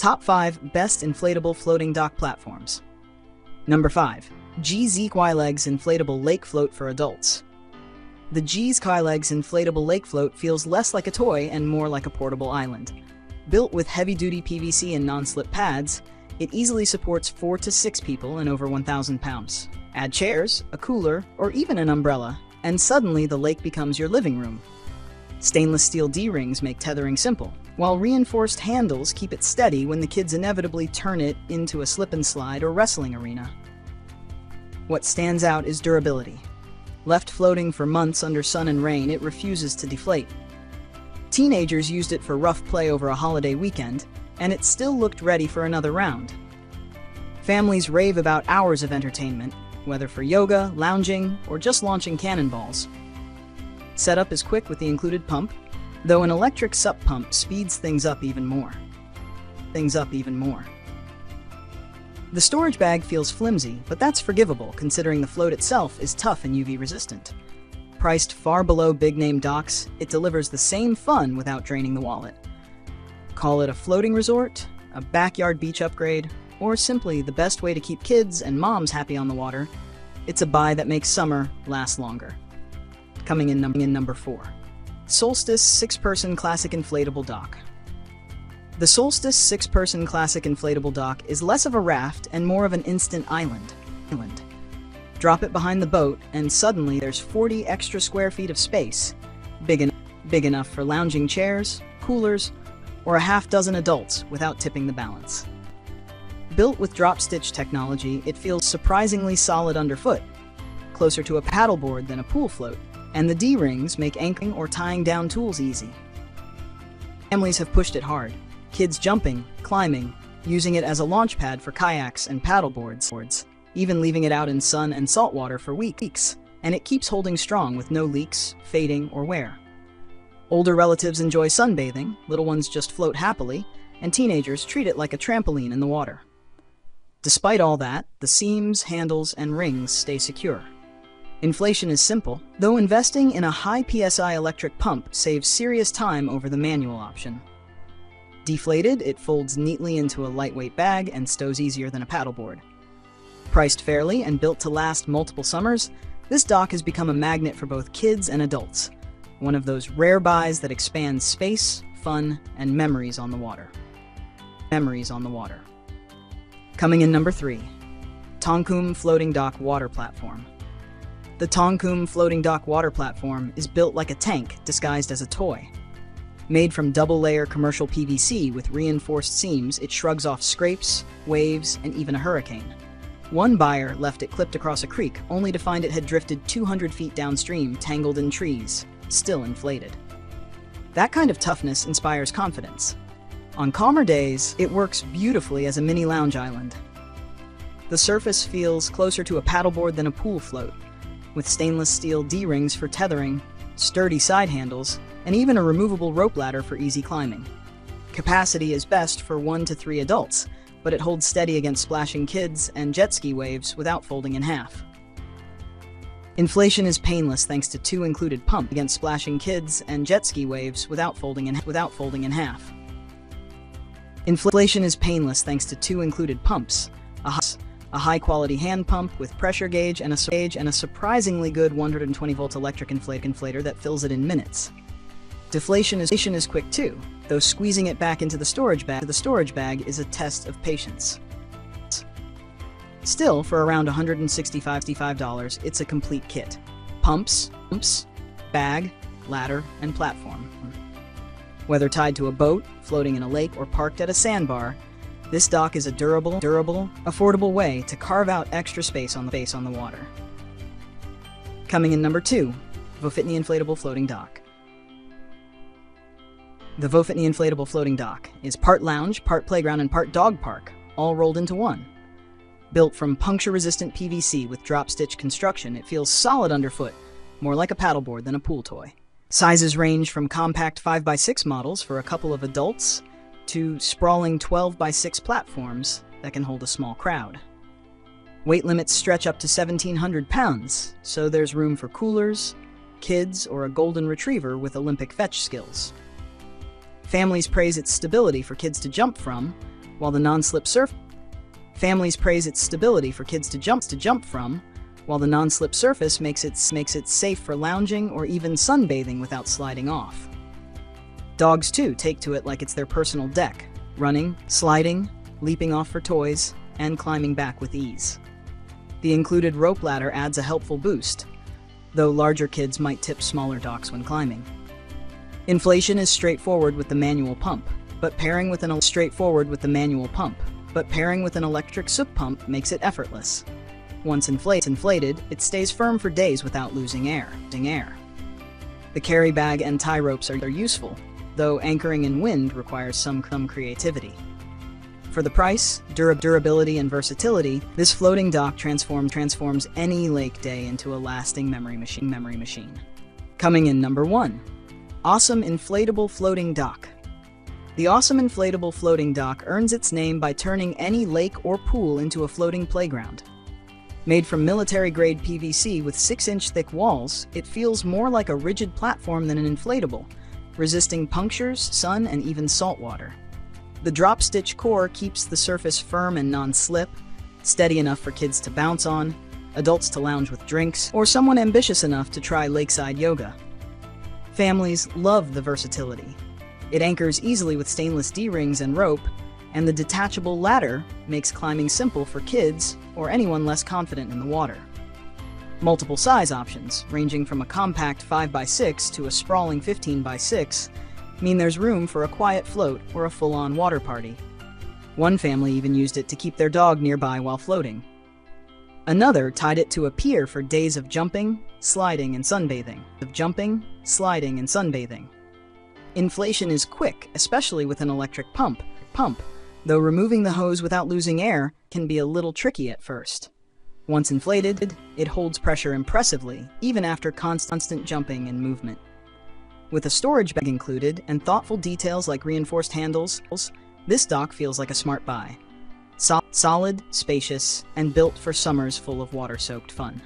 Top 5 Best Inflatable Floating Dock Platforms. Number 5. Gzkyylegs Inflatable Lake Float for Adults. The Gzkyylegs Inflatable Lake Float feels less like a toy and more like a portable island. Built with heavy-duty PVC and non-slip pads, it easily supports 4 to 6 people and over 1,000 pounds. Add chairs, a cooler, or even an umbrella, and suddenly the lake becomes your living room. Stainless steel D-rings make tethering simple, while reinforced handles keep it steady when the kids inevitably turn it into a slip and slide or wrestling arena. What stands out is durability. Left floating for months under sun and rain, it refuses to deflate. Teenagers used it for rough play over a holiday weekend, and it still looked ready for another round. Families rave about hours of entertainment, whether for yoga, lounging, or just launching cannonballs. Setup is quick with the included pump, though an electric sup pump speeds things up even more. The storage bag feels flimsy, but that's forgivable considering the float itself is tough and UV resistant. Priced far below big-name docks, it delivers the same fun without draining the wallet. Call it a floating resort, a backyard beach upgrade, or simply the best way to keep kids and moms happy on the water. It's a buy that makes summer last longer. Coming in number 4. Solstice 6-Person Classic Inflatable Dock. The Solstice 6-Person Classic Inflatable Dock is less of a raft and more of an instant island. Drop it behind the boat and suddenly there's 40 extra square feet of space, big enough for lounging chairs, coolers, or a half-dozen adults without tipping the balance. Built with drop-stitch technology, it feels surprisingly solid underfoot, closer to a paddleboard than a pool float, and the D-rings make anchoring or tying down tools easy. Families have pushed it hard, kids jumping, climbing, using it as a launch pad for kayaks and paddleboards, even leaving it out in sun and salt water for weeks, and it keeps holding strong with no leaks, fading, or wear. Older relatives enjoy sunbathing, little ones just float happily, and teenagers treat it like a trampoline in the water. Despite all that, the seams, handles, and rings stay secure. Inflation is simple, though investing in a high PSI electric pump saves serious time over the manual option. Deflated, it folds neatly into a lightweight bag and stows easier than a paddleboard. Priced fairly and built to last multiple summers, this dock has become a magnet for both kids and adults. One of those rare buys that expands space, fun, and memories on the water. Coming in number 3. Tonkoum Floating Dock Water Platform. The Tonkoum Floating Dock Water Platform is built like a tank disguised as a toy. Made from double-layer commercial PVC with reinforced seams, it shrugs off scrapes, waves, and even a hurricane. One buyer left it clipped across a creek, only to find it had drifted 200 feet downstream, tangled in trees, still inflated. That kind of toughness inspires confidence. On calmer days, it works beautifully as a mini lounge island. The surface feels closer to a paddleboard than a pool float, with stainless steel D-rings for tethering, sturdy side handles, and even a removable rope ladder for easy climbing. Capacity is best for 1 to 3 adults, but it holds steady against splashing kids and jet ski waves without folding in half. Inflation is painless thanks to 2 included pumps against splashing kids and jet ski waves without folding in half. Inflation is painless thanks to 2 included pumps, a high-quality hand pump with pressure gauge and a surprisingly good 120-volt electric inflator that fills it in minutes. Deflation is quick too, though squeezing it back into the storage bag is a test of patience. Still, for around $165, it's a complete kit. Pumps, bag, ladder, and platform. Whether tied to a boat, floating in a lake, or parked at a sandbar, this dock is a durable, affordable way to carve out extra space on the water. Coming in number 2, Vofitny Inflatable Floating Dock. The Vofitny Inflatable Floating Dock is part lounge, part playground, and part dog park, all rolled into one. Built from puncture-resistant PVC with drop-stitch construction, it feels solid underfoot, more like a paddleboard than a pool toy. Sizes range from compact 5x6 models for a couple of adults to sprawling 12x6 platforms that can hold a small crowd. Weight limits stretch up to 1,700 pounds, so there's room for coolers, kids, or a golden retriever with Olympic fetch skills. Families praise its stability for kids to jump from, while the non-slip surface. Families praise its stability for kids to jump from, while the non-slip surface makes it safe for lounging or even sunbathing without sliding off. Dogs too take to it like it's their personal deck, running, sliding, leaping off for toys, and climbing back with ease. The included rope ladder adds a helpful boost, though larger kids might tip smaller docks when climbing. Inflation is straightforward with the manual pump, but pairing with an electric SUP pump makes it effortless. Once inflated, it stays firm for days without losing air. The carry bag and tie ropes are useful, though anchoring in wind requires some creativity. For the price, durability, and versatility, this floating dock transforms any lake day into a lasting memory machine. Coming in number 1. Awsum Inflatable Floating Dock. The Awsum Inflatable Floating Dock earns its name by turning any lake or pool into a floating playground. Made from military-grade PVC with 6-inch thick walls, it feels more like a rigid platform than an inflatable, resisting punctures, sun, and even salt water. The drop-stitch core keeps the surface firm and non-slip, steady enough for kids to bounce on, adults to lounge with drinks, or someone ambitious enough to try lakeside yoga. Families love the versatility. It anchors easily with stainless D-rings and rope, and the detachable ladder makes climbing simple for kids or anyone less confident in the water. Multiple size options, ranging from a compact 5x6 to a sprawling 15x6, mean there's room for a quiet float or a full-on water party. One family even used it to keep their dog nearby while floating. Another tied it to a pier for days of jumping, sliding, and sunbathing. Inflation is quick, especially with an electric pump, though removing the hose without losing air can be a little tricky at first. Once inflated, it holds pressure impressively, even after constant jumping and movement. With a storage bag included and thoughtful details like reinforced handles, this dock feels like a smart buy. Solid, spacious, and built for summers full of water-soaked fun.